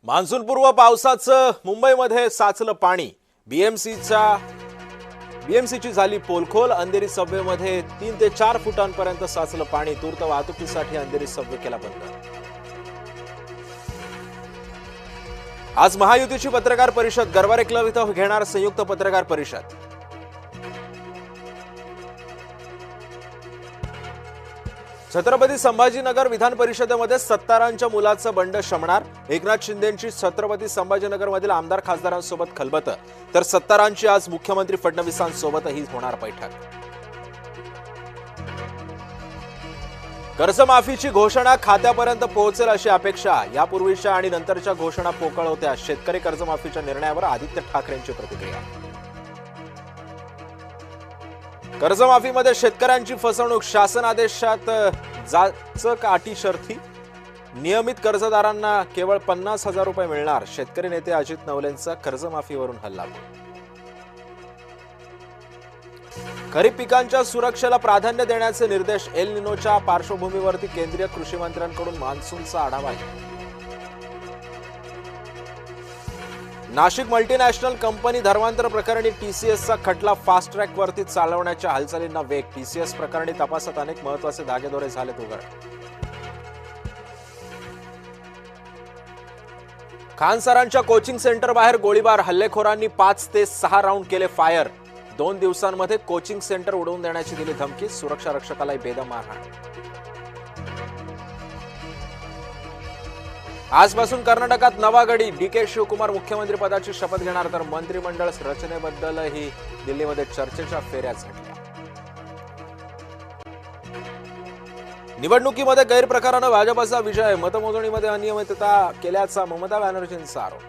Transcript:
मान्सूनपूर्व पावसाचं मुंबईमध्ये साचलं पाणी। बीएमसीची झाली पोलखोल। अंधेरी सबवेमध्ये 3 ते 4 फुटांपर्यंत साचलं पाणी। तूर्त वाहतुकीसाठी अंधेरी सबवे केला बंद। आज महायुतीची पत्रकार परिषद। गरवारे क्लब इथं घेणार संयुक्त पत्रकार परिषद। छत्रपती संभाजीनगर विधान परिषदेमध्ये सत्तारांच्या मुलाचं बंड शमणार। एकनाथ शिंदेंची छत्रपती संभाजीनगरमधील आमदार खासदारांसोबत खलबत, तर सत्तारांची आज मुख्यमंत्री फडणवीसांसोबतही होणार बैठक। कर्जमाफीची घोषणा खात्यापर्यंत पोहोचेल अशी अपेक्षा। यापूर्वीच्या आणि नंतरच्या घोषणा पोकळ होत्या। शेतकरी कर्जमाफीच्या निर्णयावर आदित्य ठाकरेंची प्रतिक्रिया। कर्जमाफीमध्ये शेतकऱ्यांची फसवणूक। शासन आदेशात जाचक अटी शर्थी। नियमित कर्जदारांना केवळ 50,000 रुपये मिळणार। शेतकरी नेते अजित नवलेंचा कर्जमाफीवरून हल्लाबोल। खरीप पिकांच्या सुरक्षेला प्राधान्य देण्याचे निर्देश। एल निनोच्या पार्श्वभूमीवरती केंद्रीय कृषी मंत्र्यांकडून मान्सूनचा आढावा। नाशिक मल्टीनॅशनल कंपनी धर्मांतर प्रकरणी टीसीएसचा खटला फास्ट ट्रॅक वरती चालवण्याच्या हालचालींना वेग। टीसीएस प्रकरणी तपासात अनेक महत्त्वाचे धागेदोरे झालेत उघड। खानसरांच्या कोचिंग सेंटर बाहेर गोळीबार। हल्लेखोरांनी 5 ते 6 राऊंड केले फायर। 2 दिवसांमध्ये कोचिंग सेंटर उडवून देण्याची दिली धमकी। सुरक्षा रक्षकालाही बेदम मारहाण। आजपासून कर्नाटकात नवा गडी। डीके शिवकुमार मुख्यमंत्री पदाची शपथ घेणार, तर मंत्रिमंडळ रचनेबद्दलही दिल्लीमध्ये चर्चेच्या फेऱ्या झडल्या। निवडणुकीमध्ये गैरप्रकारानं भाजपचा विजय। मतमोजणीमध्ये अनियमितता केल्याचा ममता बॅनर्जींचा आरोप।